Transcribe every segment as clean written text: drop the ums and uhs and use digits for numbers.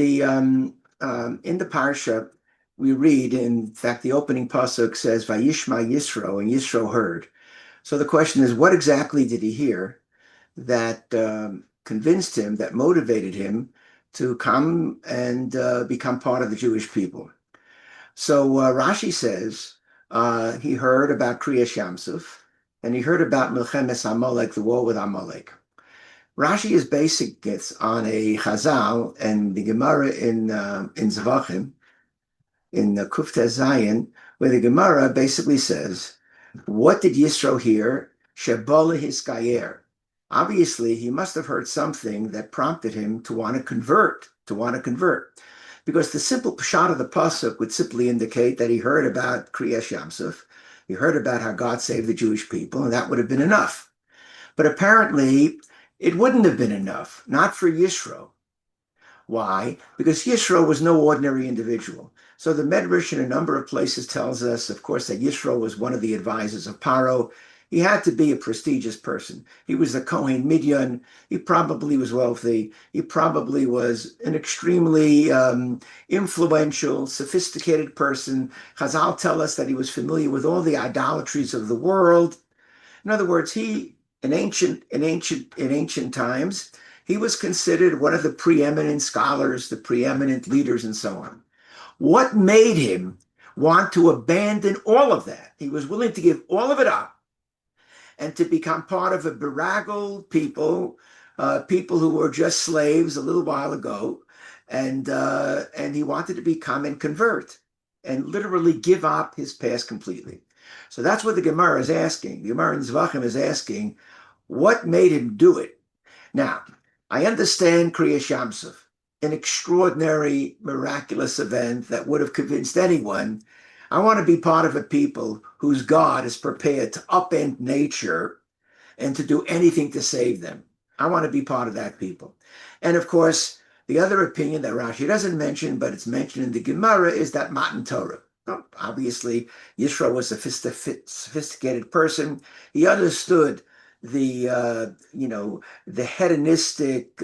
the parsha, we read, in fact, the opening pasuk says, "Vayishma Yisro," and Yisro heard. So the question is, what exactly did he hear that convinced him, that motivated him to come and become part of the Jewish people? So Rashi says he heard about Kriyas Yamsuf, and he heard about Milchemes Amalek, the war with Amalek. Rashi is basing it on a Chazal and the Gemara in Zvachim, in Kufta Zayin, where the Gemara basically says, what did Yisro hear? Shebola Hiskayer. Obviously, he must have heard something that prompted him to want to convert, Because the simple pshat of the pasuk would simply indicate that he heard about Kriyas Yamsuf, he heard about how God saved the Jewish people, and that would have been enough. But apparently, it wouldn't have been enough, not for Yisro. Why? Because Yisro was no ordinary individual. So the Medrash in a number of places tells us, of course, that Yisro was one of the advisors of Paro. He had to be a prestigious person. He was the Kohen Midyan. He probably was wealthy. He probably was an extremely influential, sophisticated person. Chazal tell us that he was familiar with all the idolatries of the world. In other words, in ancient times, he was considered one of the preeminent scholars, the preeminent leaders, and so on. What made him want to abandon all of that? He was willing to give all of it up and to become part of a beraggled people, people who were just slaves a little while ago, and he wanted to become and convert and literally give up his past completely. So that's what the Gemara is asking. The Gemara in Zvachim is asking, what made him do it? Now, I understand Kriyas Yamsuf, an extraordinary, miraculous event that would have convinced anyone. I want to be part of a people whose God is prepared to upend nature and to do anything to save them. I want to be part of that people. And of course, the other opinion that Rashi doesn't mention, but it's mentioned in the Gemara, is that Matan Torah. Well, obviously, Yisro was a sophisticated person. He understood the hedonistic,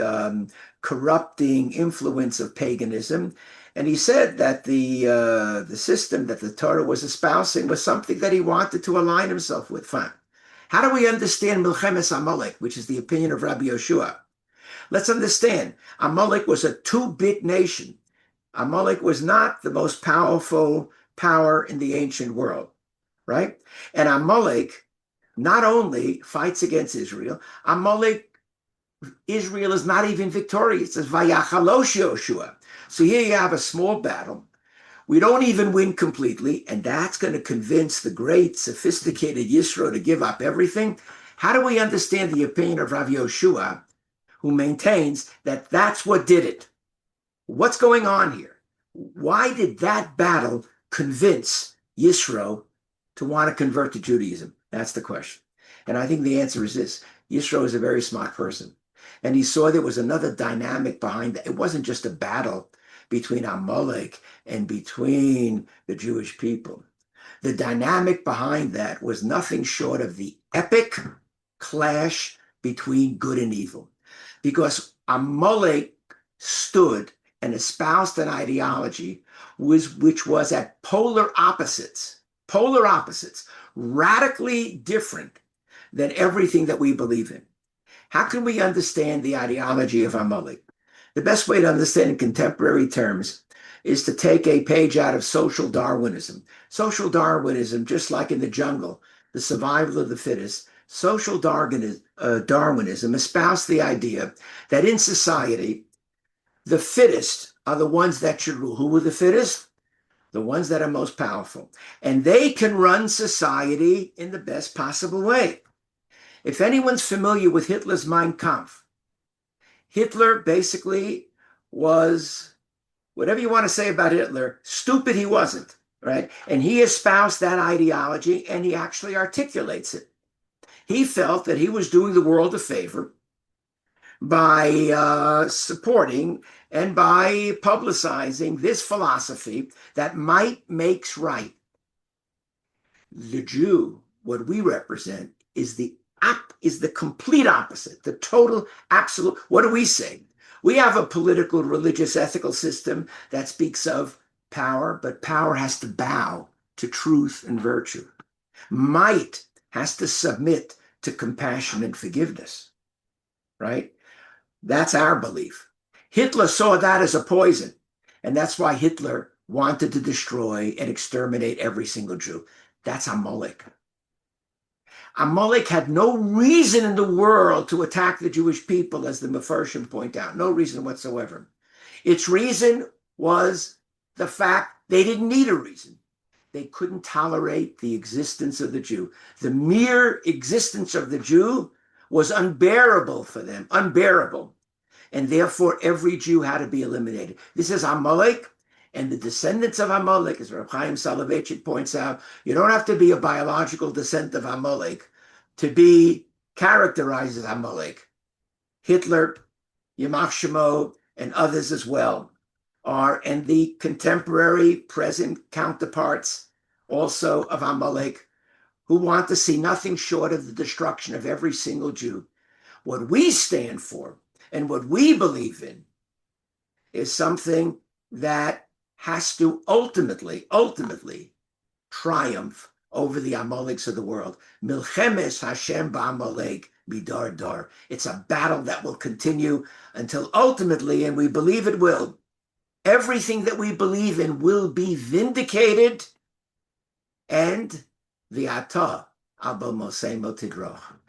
corrupting influence of paganism. And he said that the system that the Torah was espousing was something that he wanted to align himself with. Fine. How do we understand Milchemes Amalek, which is the opinion of Rabbi Yoshua? Let's understand, Amalek was a two-bit nation. Amalek was not the most powerful power in the ancient world, right? And Amalek not only fights against Israel, Israel is not even victorious. It says, Vayachalosh Yoshua. So here you have a small battle. We don't even win completely, and that's going to convince the great, sophisticated Yisro to give up everything. How do we understand the opinion of Rav Yoshua, who maintains that that's what did it? What's going on here? Why did that battle convince Yisro to want to convert to Judaism? That's the question. And I think the answer is this. Yisro is a very smart person. And he saw there was another dynamic behind that. It wasn't just a battle between Amalek and between the Jewish people. The dynamic behind that was nothing short of the epic clash between good and evil. Because Amalek stood and espoused an ideology which was at polar opposites, radically different than everything that we believe in. How can we understand the ideology of Amalek? The best way to understand in contemporary terms is to take a page out of social Darwinism. Social Darwinism, just like in the jungle, the survival of the fittest, social Darwinism espoused the idea that in society, the fittest are the ones that should rule. Who are the fittest? The ones that are most powerful. And they can run society in the best possible way. If anyone's familiar with Hitler's Mein Kampf, Hitler basically was, whatever you want to say about Hitler, stupid he wasn't, right? And he espoused that ideology and he actually articulates it. He felt that he was doing the world a favor by supporting and by publicizing this philosophy that might makes right. The Jew, what we represent, is the complete opposite, the total absolute. What do we say? We have a political, religious, ethical system that speaks of power, but power has to bow to truth and virtue. Might has to submit to compassion and forgiveness, right? That's our belief. Hitler saw that as a poison, and that's why Hitler wanted to destroy and exterminate every single Jew. That's Amalek. Amalek had no reason in the world to attack the Jewish people, as the Mefarshim point out, no reason whatsoever. Its reason was the fact they didn't need a reason. They couldn't tolerate the existence of the Jew. The mere existence of the Jew was unbearable for them, unbearable. And therefore, every Jew had to be eliminated. This is Amalek, and the descendants of Amalek, as Rabbi Chaim Soloveitchik points out, you don't have to be a biological descendant of Amalek to be characterized as Amalek. Hitler, Yamach Shemo, and others as well are, and the contemporary present counterparts also of Amalek, who want to see nothing short of the destruction of every single Jew. What we stand for and what we believe in is something that has to ultimately triumph over the Amaleks of the world. Milchemes Hashem ba'Amalek midar dar. It's a battle that will continue until ultimately, and we believe it will, everything that we believe in will be vindicated, and the Atah Abba Mosei Motidroch.